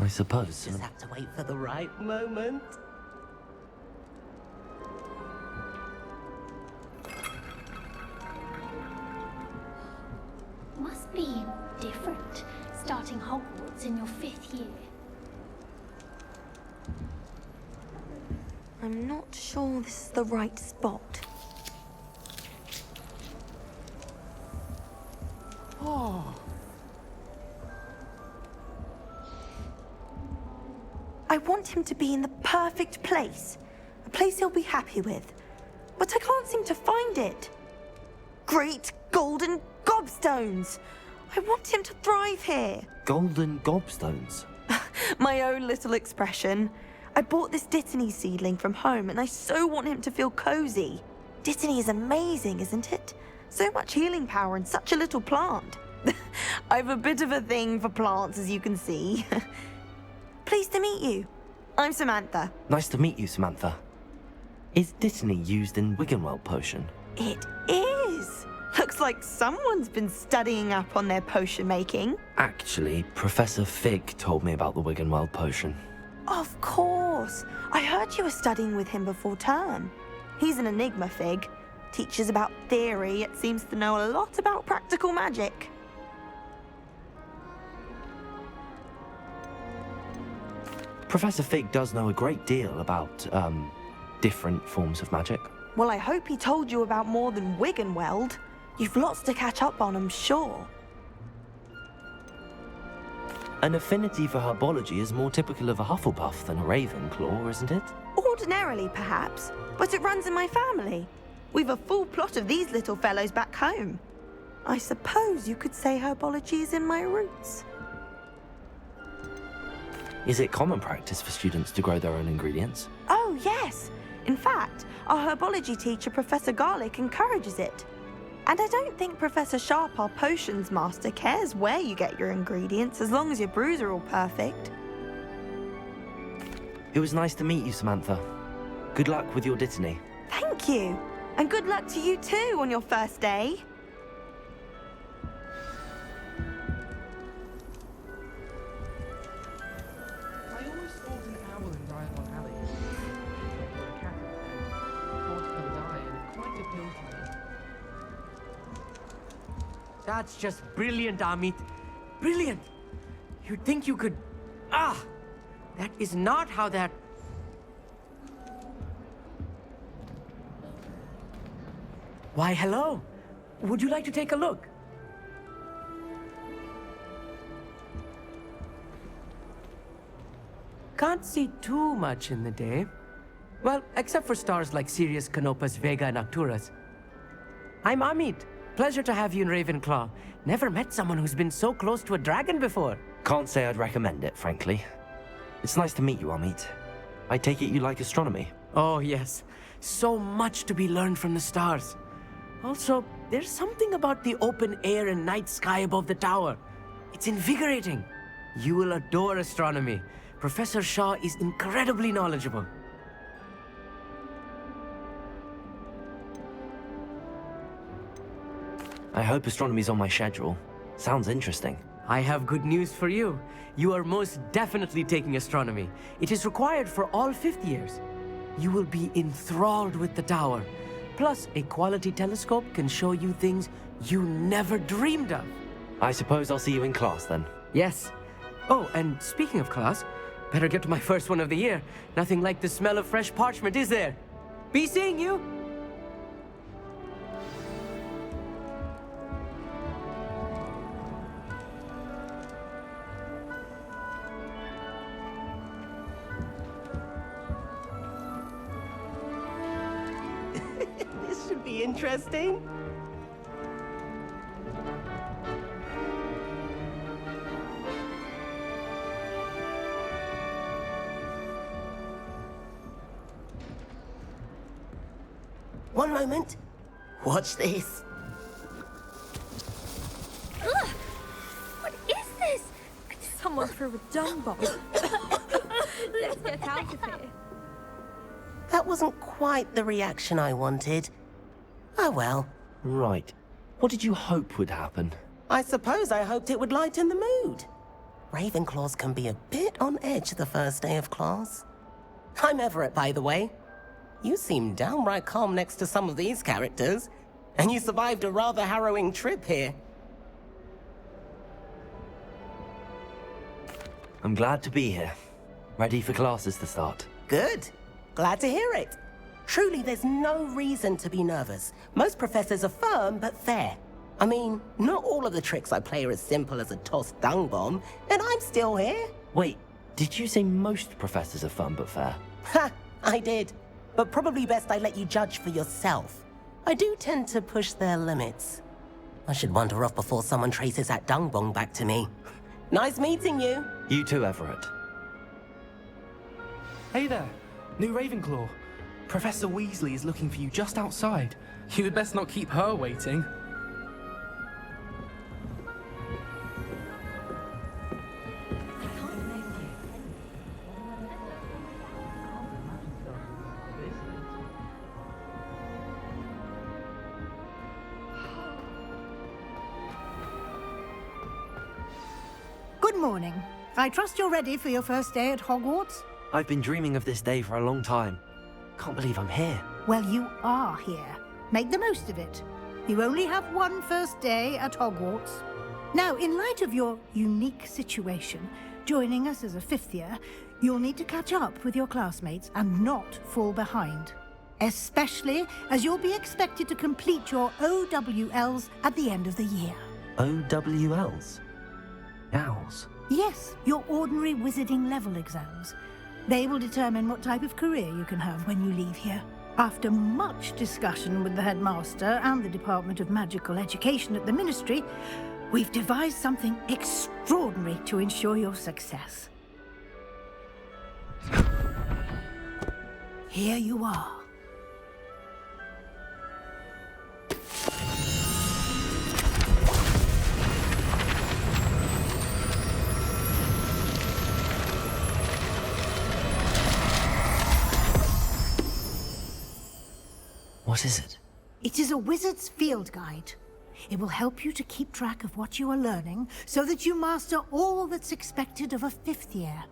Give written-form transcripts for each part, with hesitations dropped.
I suppose. Just have to wait for the right moment. Must be different, starting Hogwarts in your 5th year. I'm not sure this is the right spot. Oh. I want him to be in the perfect place. A place he'll be happy with. But I can't seem to find it. Great golden gobstones! I want him to thrive here. Golden gobstones? My own little expression. I bought this Dittany seedling from home and I so want him to feel cozy. Dittany is amazing, isn't it? So much healing power in such a little plant. I've a bit of a thing for plants, as you can see. Pleased to meet you. I'm Samantha. Nice to meet you, Samantha. Is Dittany used in Wiggenweld potion? It is. Looks like someone's been studying up on their potion making. Actually, Professor Fig told me about the Wiggenweld potion. Of course. I heard you were studying with him before term. He's an enigma, Fig. Teaches about theory, yet seems to know a lot about practical magic. Professor Fig does know a great deal about, different forms of magic. Well, I hope he told you about more than Wiggenweld. You've lots to catch up on, I'm sure. An affinity for herbology is more typical of a Hufflepuff than a Ravenclaw, isn't it? Ordinarily, perhaps, but it runs in my family. We've a full plot of these little fellows back home. I suppose you could say herbology is in my roots. Is it common practice for students to grow their own ingredients? Oh, yes. In fact, our herbology teacher, Professor Garlick, encourages it. And I don't think Professor Sharp, our potions master, cares where you get your ingredients, as long as your brews are all perfect. It was nice to meet you, Samantha. Good luck with your Dittany. Thank you. And good luck to you too on your first day. I always thought an owl in Diagon Alley or a cat there. Portkey die, and it quite appealed to me. That's just brilliant, Amit. Brilliant! You'd think you could... Ah! That is not how that... Why, hello. Would you like to take a look? Can't see too much in the day. Well, except for stars like Sirius, Canopus, Vega, and Arcturus. I'm Amit. Pleasure to have you in Ravenclaw. Never met someone who's been so close to a dragon before. Can't say I'd recommend it, frankly. It's nice to meet you, Amit. I take it you like astronomy? Oh, yes. So much to be learned from the stars. Also, there's something about the open air and night sky above the tower. It's invigorating. You will adore astronomy. Professor Shaw is incredibly knowledgeable. I hope astronomy's on my schedule. Sounds interesting. I have good news for you. You are most definitely taking astronomy. It is required for all 5th years. You will be enthralled with the tower. Plus, a quality telescope can show you things you never dreamed of. I suppose I'll see you in class then. Yes. Oh, and speaking of class, better get to my first one of the year. Nothing like the smell of fresh parchment, is there? Be seeing you! This should be interesting. One moment. Watch this. Ugh! What is this? Someone threw a dung bomb. Let's get out of here. That wasn't quite the reaction I wanted. Oh well. Right. What did you hope would happen? I suppose I hoped it would lighten the mood. Ravenclaws can be a bit on edge the first day of class. I'm Everett, by the way. You seem downright calm next to some of these characters, and you survived a rather harrowing trip here. I'm glad to be here. Ready for classes to start. Good. Glad to hear it. Truly, there's no reason to be nervous. Most professors are firm but fair. I mean, not all of the tricks I play are as simple as a tossed dung bomb, and I'm still here. Wait, did you say most professors are fun but fair? Ha! I did. But probably best I let you judge for yourself. I do tend to push their limits. I should wander off before someone traces that dung bomb back to me. Nice meeting you. You too, Everett. Hey there, new Ravenclaw. Professor Weasley is looking for you just outside. You had best not keep her waiting. Good morning. I trust you're ready for your first day at Hogwarts? I've been dreaming of this day for a long time. Can't believe I'm here. Well, you are here. Make the most of it. You only have one first day at Hogwarts. Now, in light of your unique situation, joining us as a fifth year, you'll need to catch up with your classmates and not fall behind. Especially as you'll be expected to complete your OWLs at the end of the year. OWLs? Owls? Yes, your ordinary wizarding level exams. They will determine what type of career you can have when you leave here. After much discussion with the headmaster and the Department of Magical Education at the Ministry, we've devised something extraordinary to ensure your success. Here you are. What is it? It is a wizard's field guide. It will help you to keep track of what you are learning so that you master all that's expected of a fifth year.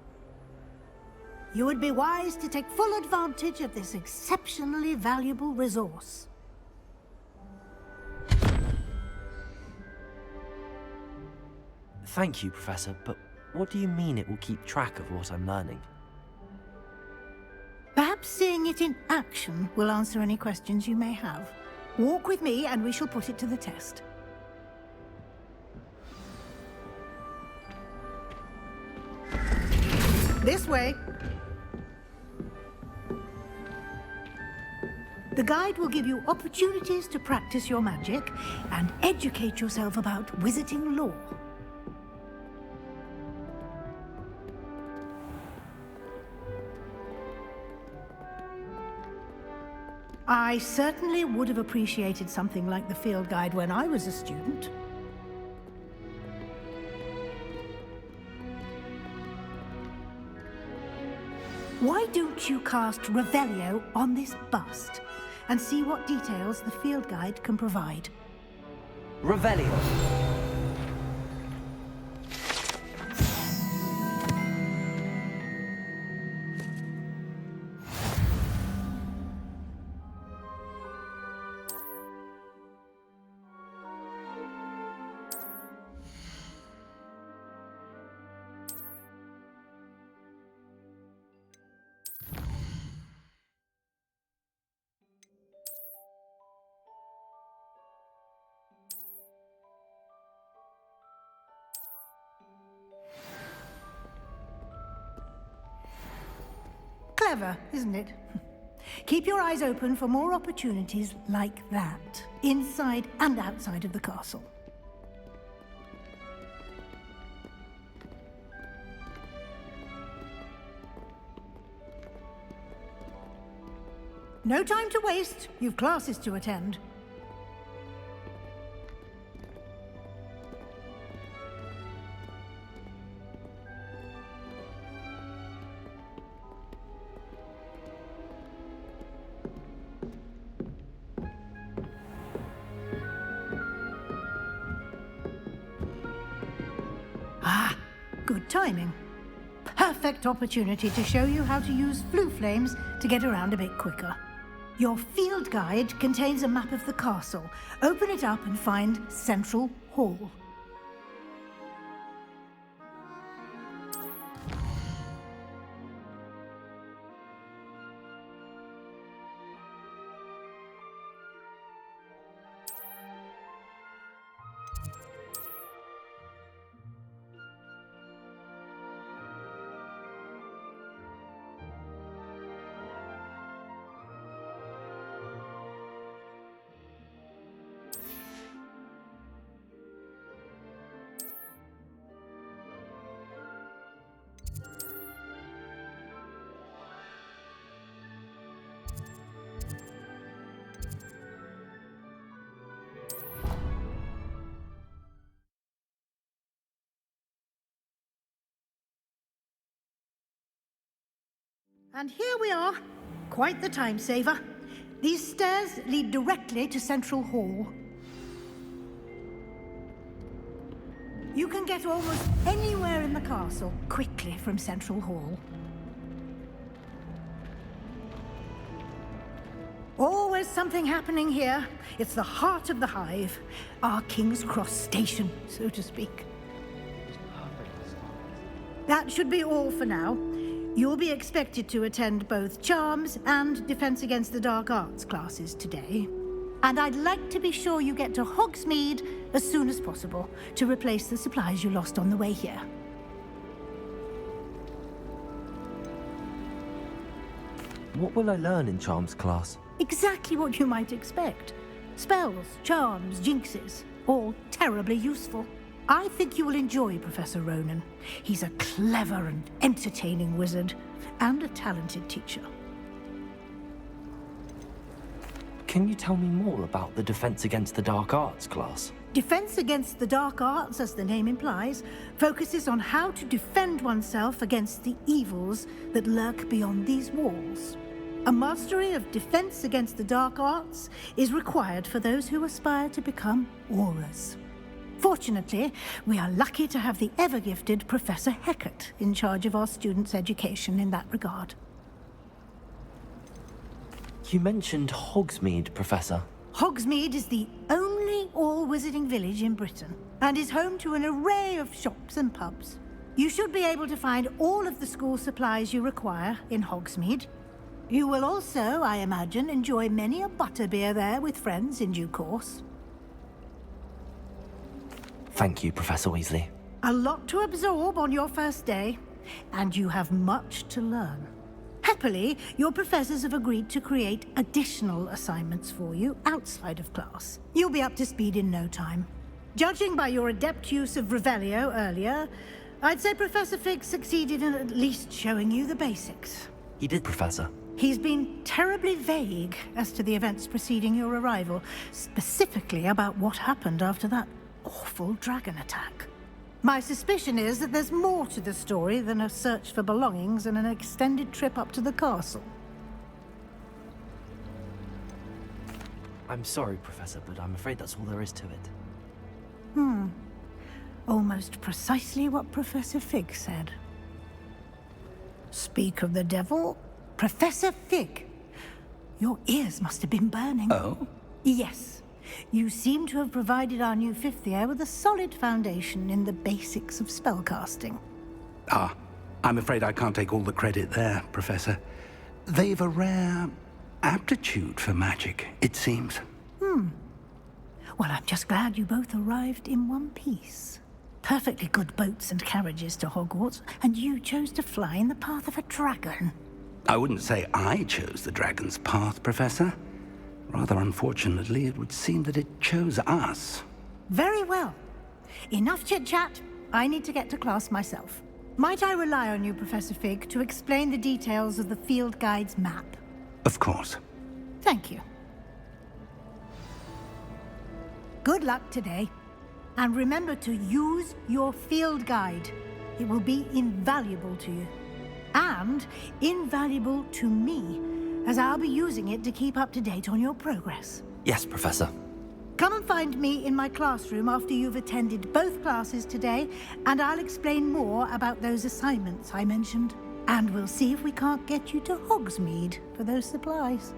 You would be wise to take full advantage of this exceptionally valuable resource. Thank you, Professor, but what do you mean it will keep track of what I'm learning? Perhaps seeing it in action will answer any questions you may have. Walk with me and we shall put it to the test. This way. The guide will give you opportunities to practice your magic and educate yourself about wizarding lore. I certainly would have appreciated something like the field guide when I was a student. Why don't you cast Revelio on this bust and see what details the field guide can provide? Revelio. Clever, isn't it? Keep your eyes open for more opportunities like that, inside and outside of the castle. No time to waste. You've classes to attend. Good timing. Perfect opportunity to show you how to use flue flames to get around a bit quicker. Your field guide contains a map of the castle. Open it up and find Central Hall. And here we are. Quite the time saver. These stairs lead directly to Central Hall. You can get almost anywhere in the castle quickly from Central Hall. Always something happening here. It's the heart of the hive. Our King's Cross station, so to speak. That should be all for now. You'll be expected to attend both Charms and Defense Against the Dark Arts classes today. And I'd like to be sure you get to Hogsmeade as soon as possible to replace the supplies you lost on the way here. What will I learn in Charms class? Exactly what you might expect. Spells, charms, jinxes, all terribly useful. I think you will enjoy Professor Ronan. He's a clever and entertaining wizard, and a talented teacher. Can you tell me more about the Defense Against the Dark Arts class? Defense Against the Dark Arts, as the name implies, focuses on how to defend oneself against the evils that lurk beyond these walls. A mastery of Defense Against the Dark Arts is required for those who aspire to become Aurors. Fortunately, we are lucky to have the ever-gifted Professor Hecat in charge of our students' education in that regard. You mentioned Hogsmeade, Professor. Hogsmeade is the only all-wizarding village in Britain, and is home to an array of shops and pubs. You should be able to find all of the school supplies you require in Hogsmeade. You will also, I imagine, enjoy many a butterbeer there with friends in due course. Thank you, Professor Weasley. A lot to absorb on your first day, and you have much to learn. Happily, your professors have agreed to create additional assignments for you outside of class. You'll be up to speed in no time. Judging by your adept use of Revelio earlier, I'd say Professor Fig succeeded in at least showing you the basics. He did, Professor. He's been terribly vague as to the events preceding your arrival, specifically about what happened after that awful dragon attack. My suspicion is that there's more to the story than a search for belongings and an extended trip up to the castle. I'm sorry, Professor, but I'm afraid that's all there is to it. Almost precisely what Professor Fig said. Speak of the devil, Professor Fig. Your ears must have been burning. Oh? Yes. You seem to have provided our new fifth year with a solid foundation in the basics of spellcasting. Ah, I'm afraid I can't take all the credit there, Professor. They've a rare aptitude for magic, it seems. Well, I'm just glad you both arrived in one piece. Perfectly good boats and carriages to Hogwarts, and you chose to fly in the path of a dragon. I wouldn't say I chose the dragon's path, Professor. Rather unfortunately, it would seem that it chose us. Very well. Enough chit-chat. I need to get to class myself. Might I rely on you, Professor Fig, to explain the details of the field guide's map? Of course. Thank you. Good luck today. And remember to use your field guide. It will be invaluable to you. And invaluable to me, as I'll be using it to keep up to date on your progress. Yes, Professor. Come and find me in my classroom after you've attended both classes today, and I'll explain more about those assignments I mentioned. And we'll see if we can't get you to Hogsmeade for those supplies.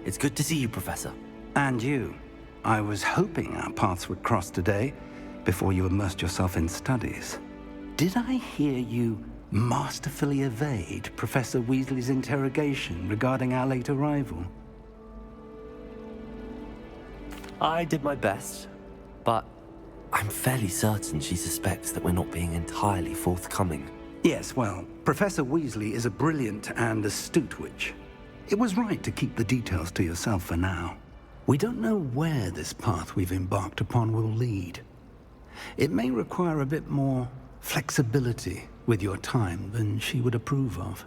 It's good to see you, Professor. And you. I was hoping our paths would cross today, before you immersed yourself in studies. Did I hear you masterfully evade Professor Weasley's interrogation regarding our late arrival? I did my best, but I'm fairly certain she suspects that we're not being entirely forthcoming. Yes, well, Professor Weasley is a brilliant and astute witch. It was right to keep the details to yourself for now. We don't know where this path we've embarked upon will lead. It may require a bit more flexibility with your time than she would approve of.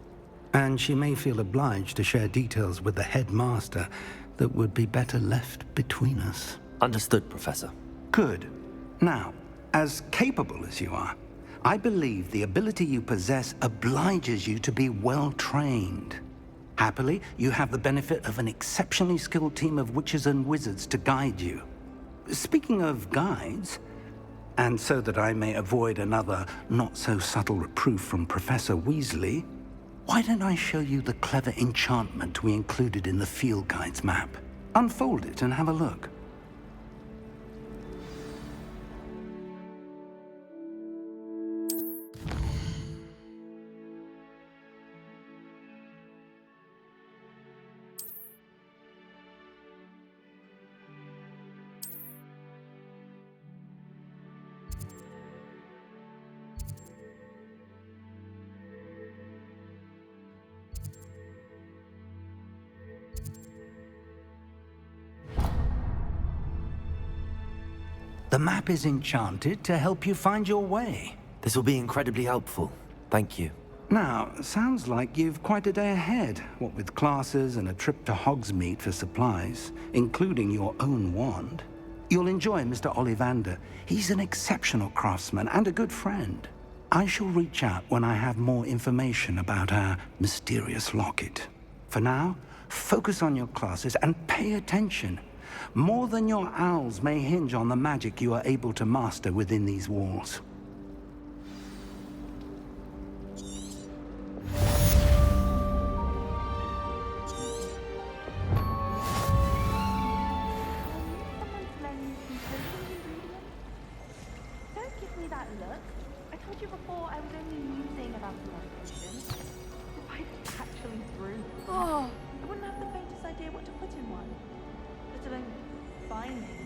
And she may feel obliged to share details with the headmaster that would be better left between us. Understood, Professor. Good. Now, as capable as you are, I believe the ability you possess obliges you to be well-trained. Happily, you have the benefit of an exceptionally skilled team of witches and wizards to guide you. Speaking of guides, and so that I may avoid another not-so-subtle reproof from Professor Weasley, why don't I show you the clever enchantment we included in the field guide's map? Unfold it and have a look. The map is enchanted to help you find your way. This will be incredibly helpful. Thank you. Now, sounds like you've quite a day ahead, what with classes and a trip to Hogsmeade for supplies, including your own wand. You'll enjoy Mr. Ollivander. He's an exceptional craftsman and a good friend. I shall reach out when I have more information about our mysterious locket. For now, focus on your classes and pay attention. More than your owls may hinge on the magic you are able to master within these walls. Don't give me that look. I told you before I was only musing about the location. If I actually threw them, I wouldn't have the faintest idea what to put in one. Let alone find it.